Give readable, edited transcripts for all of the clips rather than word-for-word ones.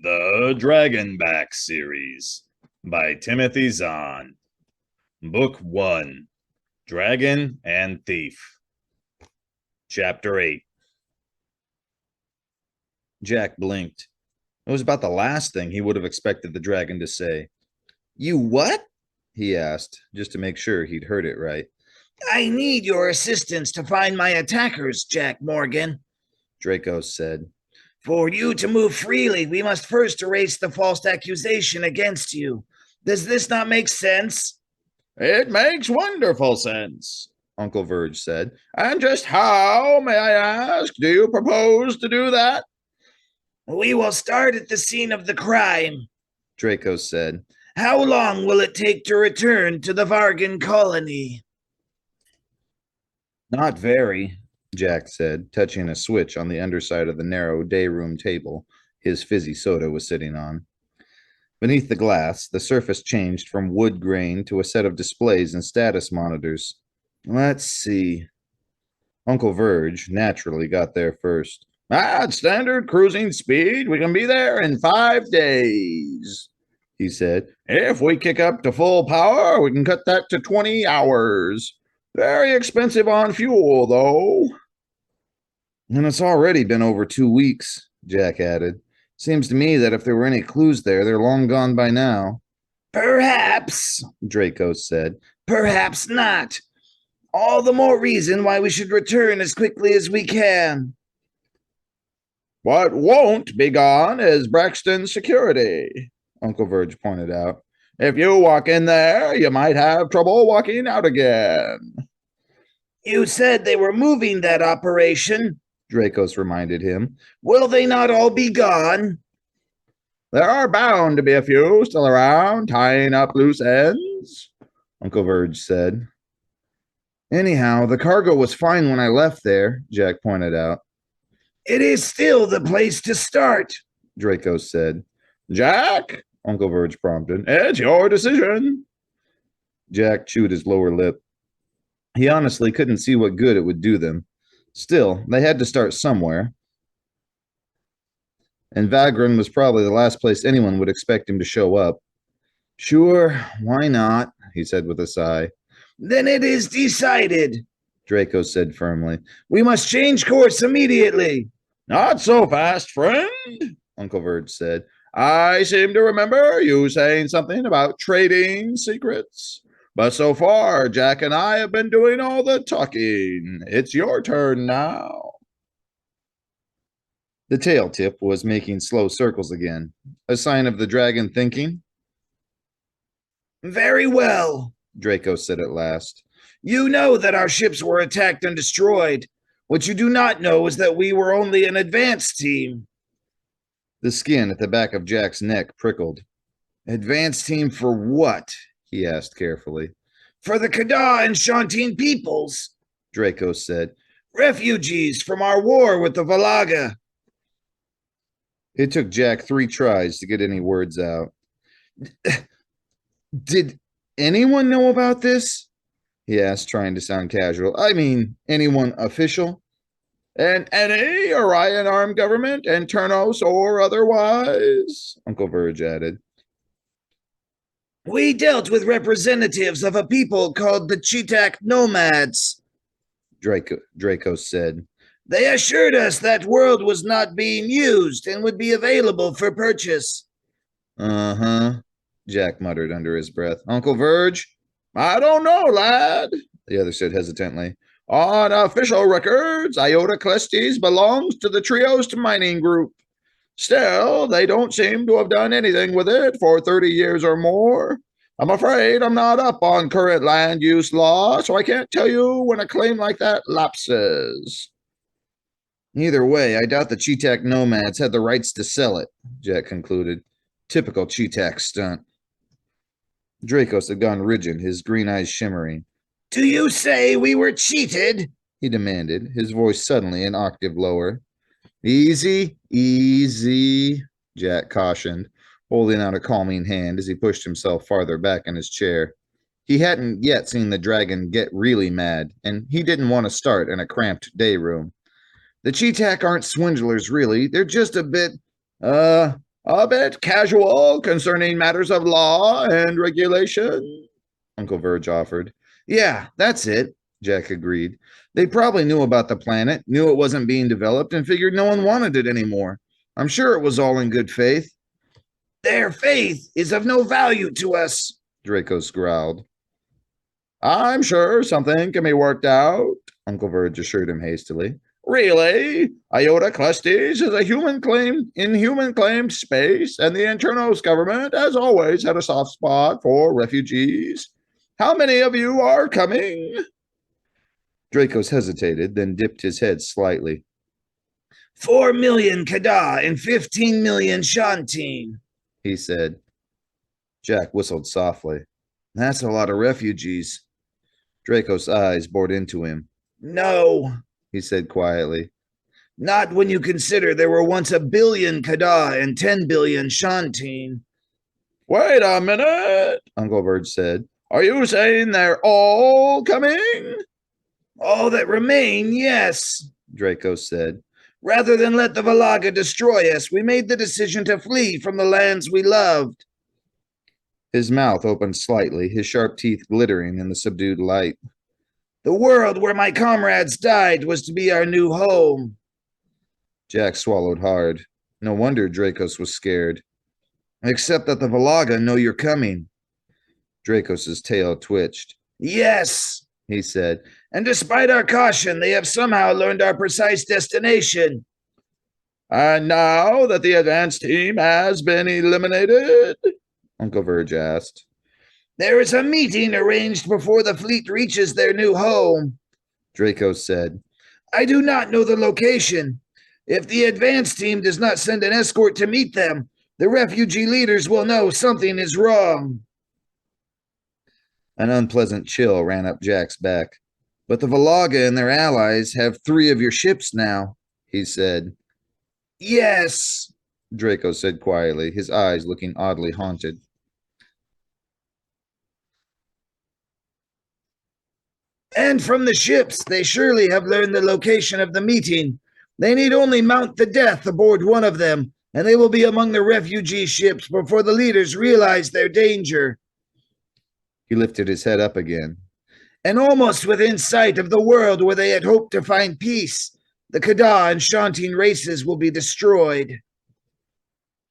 The Dragonback series by Timothy Zahn. Book 1, Dragon and Thief. Chapter 8. Jack blinked. It was about the last thing he would have expected the dragon to say. "You what?" he asked, just to make sure he'd heard it right. "I need your assistance to find my attackers, Jack Morgan," Draco said. "For you to move freely, we must first erase the false accusation against you. Does this not make sense?" "It makes wonderful sense," Uncle Verge said. "And just how, may I ask, do you propose to do that?" "We will start at the scene of the crime," Draco said. "How long will it take to return to the Vargan colony?" "Not very," Jack said, touching a switch on the underside of the narrow day room table his fizzy soda was sitting on. Beneath the glass, the surface changed from wood grain to a set of displays and status monitors. Let's see. Uncle Verge naturally got there first. "At standard cruising speed, we can be there in 5 days," he said. "If we kick up to full power, we can cut that to 20 hours. Very expensive on fuel, though." "And it's already been over 2 weeks," Jack added. "Seems to me that if there were any clues there, they're long gone by now." "Perhaps," Draco said. "Perhaps not. All the more reason why we should return as quickly as we can." "What won't be gone is Braxton's security," Uncle Verge pointed out. "If you walk in there, you might have trouble walking out again." "You said they were moving that operation," Dracos reminded him. "Will they not all be gone?" "There are bound to be a few still around, tying up loose ends," Uncle Verge said. "Anyhow, the cargo was fine when I left there," Jack pointed out. "It is still the place to start," Draco said. "Jack," Uncle Verge prompted, "it's your decision." Jack chewed his lower lip. He honestly couldn't see what good it would do them. Still, they had to start somewhere. And Vagran was probably the last place anyone would expect him to show up. "Sure, why not?" he said with a sigh. "Then it is decided," Draco said firmly. "We must change course immediately." "Not so fast, friend," Uncle Verge said. "I seem to remember you saying something about trading secrets. But so far, Jack and I have been doing all the talking. It's your turn now." The tail tip was making slow circles again, a sign of the dragon thinking. "Very well," Draco said at last. "You know that our ships were attacked and destroyed. What you do not know is that we were only an advance team." The skin at the back of Jack's neck prickled. "Advance team for what?" he asked carefully. "For the Kada and Shantine peoples," Draco said. "Refugees from our war with the Valaga." It took Jack 3 tries to get any words out. "Did anyone know about this?" he asked, trying to sound casual. "I mean, anyone official?" "And any Orion armed government, Anternos or otherwise," Uncle Verge added. "We dealt with representatives of a people called the Cheetah Nomads," Draco said. "They assured us that world was not being used and would be available for purchase." "Uh-huh," Jack muttered under his breath. "Uncle Verge?" "I don't know, lad," the other said hesitantly. "On official records, Iota Clestes belongs to the Triost mining group. Still, they don't seem to have done anything with it for 30 years or more. I'm afraid I'm not up on current land use law, so I can't tell you when a claim like that lapses." "Either way, I doubt the Cheetah Nomads had the rights to sell it," Jack concluded. Typical Cheetah stunt. Dracos had gone rigid, his green eyes shimmering. "Do you say we were cheated?" he demanded, his voice suddenly an octave lower. "Easy, easy," Jack cautioned, holding out a calming hand as he pushed himself farther back in his chair. He hadn't yet seen the dragon get really mad, and he didn't want to start in a cramped day room. "The Cheetah aren't swindlers, really. They're just a bit, A bit casual concerning matters of law and regulation, Uncle Verge offered. Yeah, that's it, Jack agreed. They probably knew about the planet, knew it wasn't being developed, and figured no one wanted it anymore. I'm sure it was all in good faith. Their faith is of no value to us, Dracos growled. I'm sure something can be worked out, Uncle Verge assured him hastily. Really? Iota Clusties is a human claim in human claimed space, and the Internals government has always had a soft spot for refugees. How many of you are coming? Dracos hesitated, then dipped his head slightly. 4 million Kada and 15 million Shanteen, he said. Jack whistled softly. That's a lot of refugees. Draco's eyes bored into him. No, he said quietly. Not when you consider there were once 1 billion Kada and 10 billion Shanteen. Wait a minute, Uncle Verge said. Are you saying they're all coming? All that remain, yes, Draco said. Rather than let the Valaga destroy us, we made the decision to flee from the lands we loved. His mouth opened slightly, his sharp teeth glittering in the subdued light. The world where my comrades died was to be our new home. Jack swallowed hard. No wonder Dracos was scared. Except that the Valaga know you're coming. Dracos's tail twitched. Yes, he said. And despite our caution, they have somehow learned our precise destination. And now that the advance team has been eliminated? Uncle Verge asked. There is a meeting arranged before the fleet reaches their new home, Draco said. I do not know the location. If the advance team does not send an escort to meet them, the refugee leaders will know something is wrong. An unpleasant chill ran up Jack's back. But the Valaga and their allies have 3 of your ships now, he said. Yes, Draco said quietly, his eyes looking oddly haunted. And from the ships, they surely have learned the location of the meeting. They need only mount the Death aboard one of them, and they will be among the refugee ships before the leaders realize their danger. He lifted his head up again. And almost within sight of the world where they had hoped to find peace, the Kada and Shanteen races will be destroyed.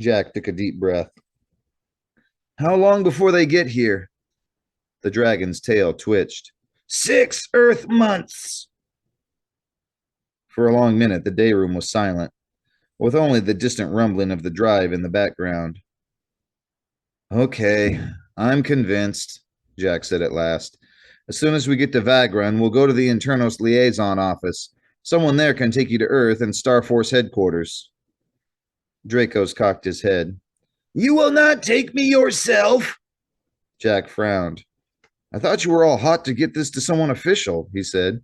Jack took a deep breath. How long before they get here? The dragon's tail twitched. 6 Earth months. For a long minute, the day room was silent, with only the distant rumbling of the drive in the background. Okay, I'm convinced, Jack said at last. As soon as we get to Vagran, we'll go to the Internals liaison office. Someone there can take you to Earth and Star Force headquarters. Dracos cocked his head. You will not take me yourself? Jack frowned. I thought you were all hot to get this to someone official, he said.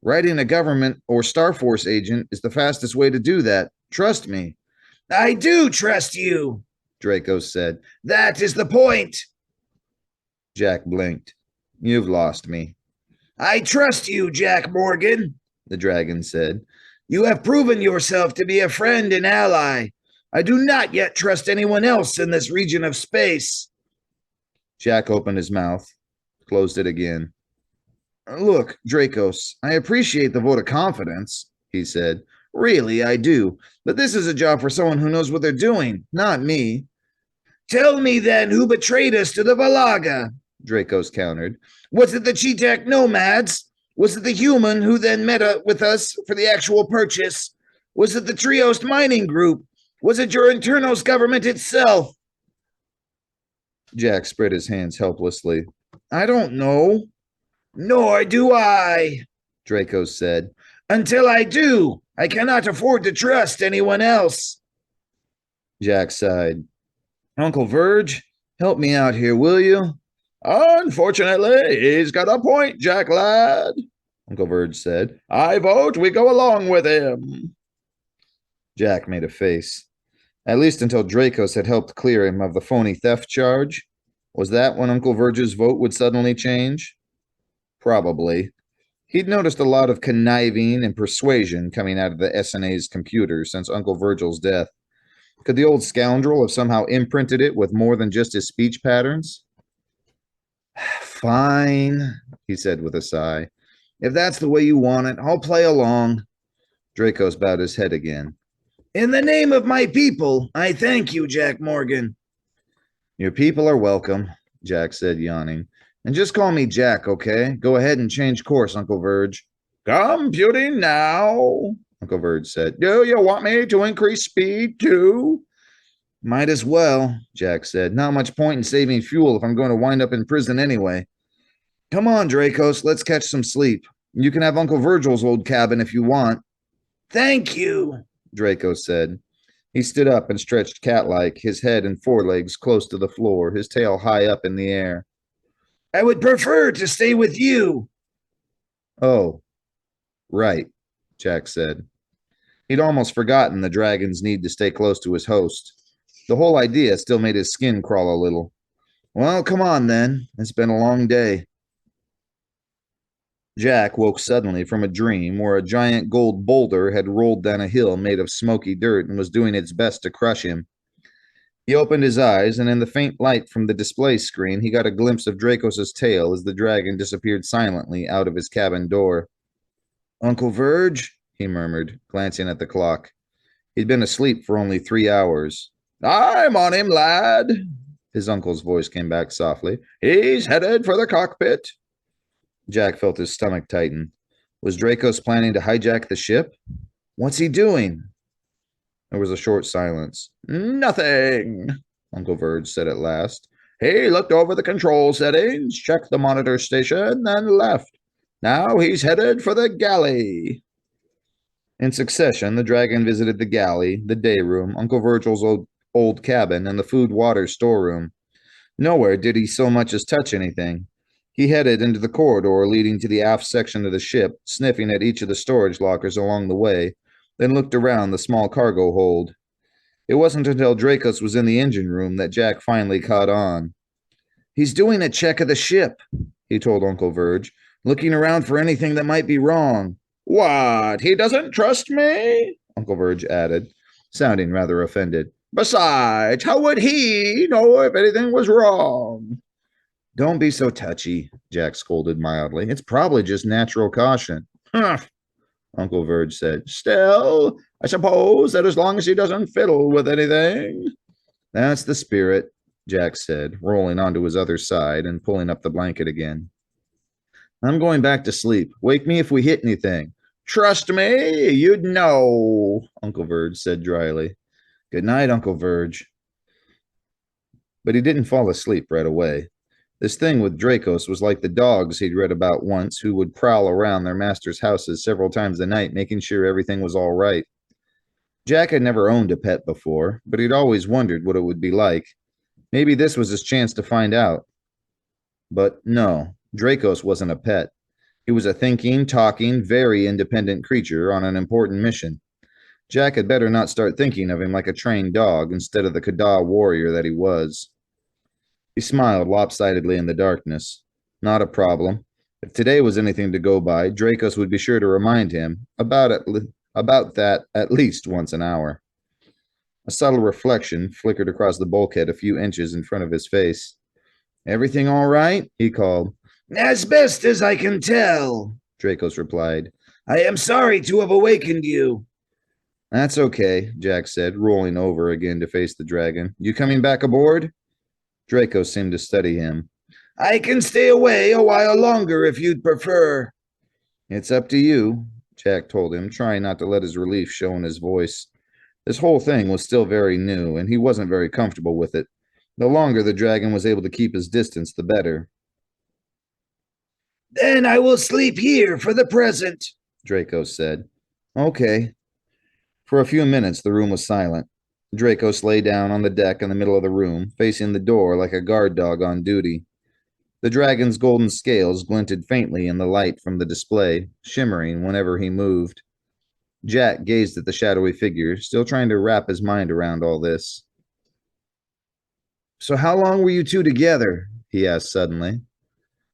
Writing a government or Star Force agent is the fastest way to do that. Trust me. I do trust you, Dracos said. That is the point. Jack blinked. You've lost me. I trust you, Jack Morgan, the dragon said. You have proven yourself to be a friend and ally. I do not yet trust anyone else in this region of space. Jack opened his mouth, closed it again. Look, Dracos, I appreciate the vote of confidence, he said. Really, I do. But this is a job for someone who knows what they're doing, not me. Tell me then who betrayed us to the Valaga, Dracos countered. Was it the Cheetah nomads? Was it the human who then met with us for the actual purchase? Was it the Triost mining group? Was it your Internals government itself? Jack spread his hands helplessly. I don't know. Nor do I, Dracos said. Until I do, I cannot afford to trust anyone else. Jack sighed. Uncle Verge, help me out here, will you? Unfortunately, he's got a point, Jack lad, Uncle Verge said. I vote we go along with him. Jack made a face. At least until Dracos had helped clear him of the phony theft charge. Was that when Uncle Verge's vote would suddenly change? Probably. He'd noticed a lot of conniving and persuasion coming out of the SNA's computer since Uncle Virgil's death. Could the old scoundrel have somehow imprinted it with more than just his speech patterns? Fine, he said with a sigh. If that's the way you want it, I'll play along. Dracos bowed his head again. In the name of my people, I thank you, Jack Morgan. Your people are welcome, Jack said, yawning. And just call me Jack, okay? Go ahead and change course, Uncle Verge. Computing now, Uncle Verge said. Do you want me to increase speed too? Might as well, Jack said. Not much point in saving fuel if I'm going to wind up in prison anyway. Come on, Dracos, let's catch some sleep. You can have Uncle Virgil's old cabin if you want. Thank you, Dracos said. He stood up and stretched cat-like, his head and forelegs close to the floor, his tail high up in the air. I would prefer to stay with you. Oh, right, Jack said. He'd almost forgotten the dragon's need to stay close to his host. The whole idea still made his skin crawl a little. Well, come on then. It's been a long day. Jack woke suddenly from a dream where a giant gold boulder had rolled down a hill made of smoky dirt and was doing its best to crush him. He opened his eyes, and in the faint light from the display screen, he got a glimpse of Dracos' tail as the dragon disappeared silently out of his cabin door. Uncle Verge, he murmured, glancing at the clock. He'd been asleep for only 3 hours. I'm on him, lad. His uncle's voice came back softly. He's headed for the cockpit. Jack felt his stomach tighten. Was Dracos planning to hijack the ship? What's he doing? There was a short silence. Nothing, Uncle Verge said at last. He looked over the control settings, checked the monitor station, then left. Now he's headed for the galley. In succession, the dragon visited the galley, the day room, Uncle Virgil's old cabin, and the food-water storeroom. Nowhere did he so much as touch anything. He headed into the corridor leading to the aft section of the ship, sniffing at each of the storage lockers along the way, then looked around the small cargo hold. It wasn't until Dracos was in the engine room that Jack finally caught on. He's doing a check of the ship, he told Uncle Verge, looking around for anything that might be wrong. What, he doesn't trust me? Uncle Verge added, sounding rather offended. Besides, how would he know if anything was wrong? Don't be so touchy, Jack scolded mildly. It's probably just natural caution. Humph, Uncle Verge said. Still, I suppose that as long as he doesn't fiddle with anything. That's the spirit, Jack said, rolling onto his other side and pulling up the blanket again. I'm going back to sleep. Wake me if we hit anything. Trust me, you'd know, Uncle Verge said dryly. Good night, Uncle Verge. But he didn't fall asleep right away. This thing with Dracos was like the dogs he'd read about once who would prowl around their master's houses several times a night, making sure everything was all right. Jack had never owned a pet before, but he'd always wondered what it would be like. Maybe this was his chance to find out. But no, Dracos wasn't a pet. He was a thinking, talking, very independent creature on an important mission. Jack had better not start thinking of him like a trained dog instead of the Kada warrior that he was. He smiled lopsidedly in the darkness. Not a problem. If today was anything to go by, Dracos would be sure to remind him about that at least once an hour. A subtle reflection flickered across the bulkhead a few inches in front of his face. Everything all right? He called. As best as I can tell, Dracos replied. I am sorry to have awakened you. That's okay, Jack said, rolling over again to face the dragon. You coming back aboard? Dracos seemed to study him. I can stay away a while longer if you'd prefer. It's up to you, Jack told him, trying not to let his relief show in his voice. This whole thing was still very new, and he wasn't very comfortable with it. The longer the dragon was able to keep his distance, the better. Then I will sleep here for the present, Dracos said. Okay. For a few minutes, the room was silent. Dracos lay down on the deck in the middle of the room, facing the door like a guard dog on duty. The dragon's golden scales glinted faintly in the light from the display, shimmering whenever he moved. Jack gazed at the shadowy figure, still trying to wrap his mind around all this. So how long were you two together? He asked suddenly.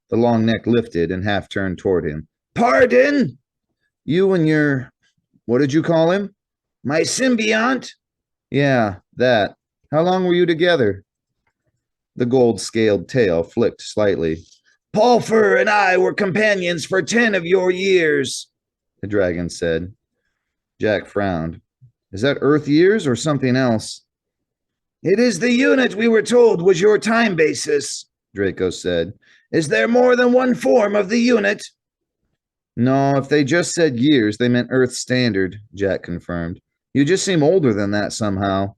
The long neck lifted and half turned toward him. Pardon? You and your... what did you call him? My symbiont? Yeah, That. How long were you together? The gold-scaled tail flicked slightly. Palfer and I were companions for 10 of your years, The dragon said. Jack frowned. Is that Earth years or something else? It is the unit we were told was your time basis, Draco said. Is there more than one form of the unit? No, if they just said years, they meant Earth standard, Jack confirmed. You just seem older than that somehow.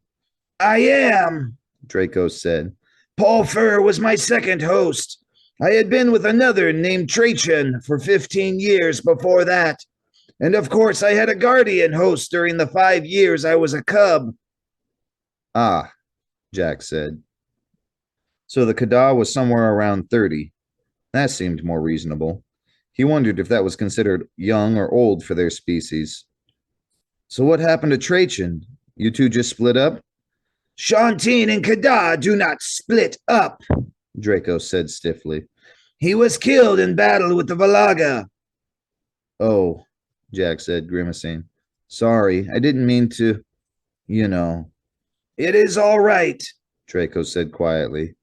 I am, Draco said. Palfer was my second host. I had been with another named Trajan for 15 years before that. And of course, I had a guardian host during the 5 years I was a cub. Ah, Jack said. So the Kada was somewhere around 30. That seemed more reasonable. He wondered if that was considered young or old for their species. So what happened to Trajan? You two just split up? Shantine and Kada do not split up, Draco said stiffly. He was killed in battle with the Valaga. Oh, Jack said, grimacing. Sorry, I didn't mean to, you know. It is all right, Draco said quietly.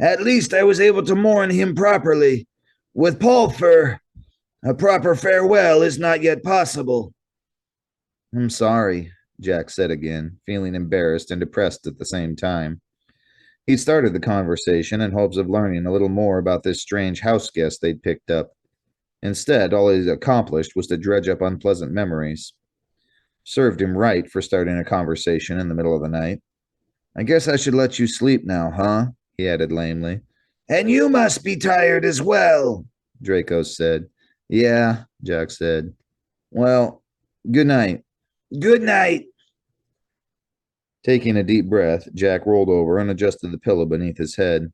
At least I was able to mourn him properly. With Palfer, a proper farewell is not yet possible. I'm sorry, Jack said again, feeling embarrassed and depressed at the same time. He'd started the conversation in hopes of learning a little more about this strange house guest they'd picked up. Instead, all he'd accomplished was to dredge up unpleasant memories. Served him right for starting a conversation in the middle of the night. I guess I should let you sleep now, huh? He added lamely. And you must be tired as well, Draco said. Yeah, Jack said. Well, good night. Good night. Taking a deep breath, Jack rolled over and adjusted the pillow beneath his head.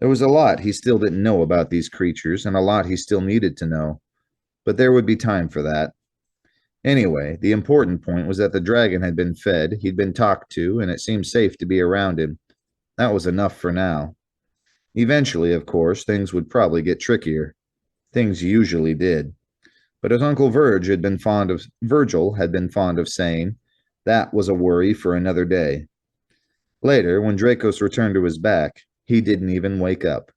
There was a lot he still didn't know about these creatures, and a lot he still needed to know. But there would be time for that. Anyway, the important point was that the dragon had been fed, he'd been talked to, and it seemed safe to be around him. That was enough for now. Eventually, of course, things would probably get trickier. Things usually did. But as Uncle Virgil had been fond of saying, that was a worry for another day. Later, when Dracos returned to his back, he didn't even wake up.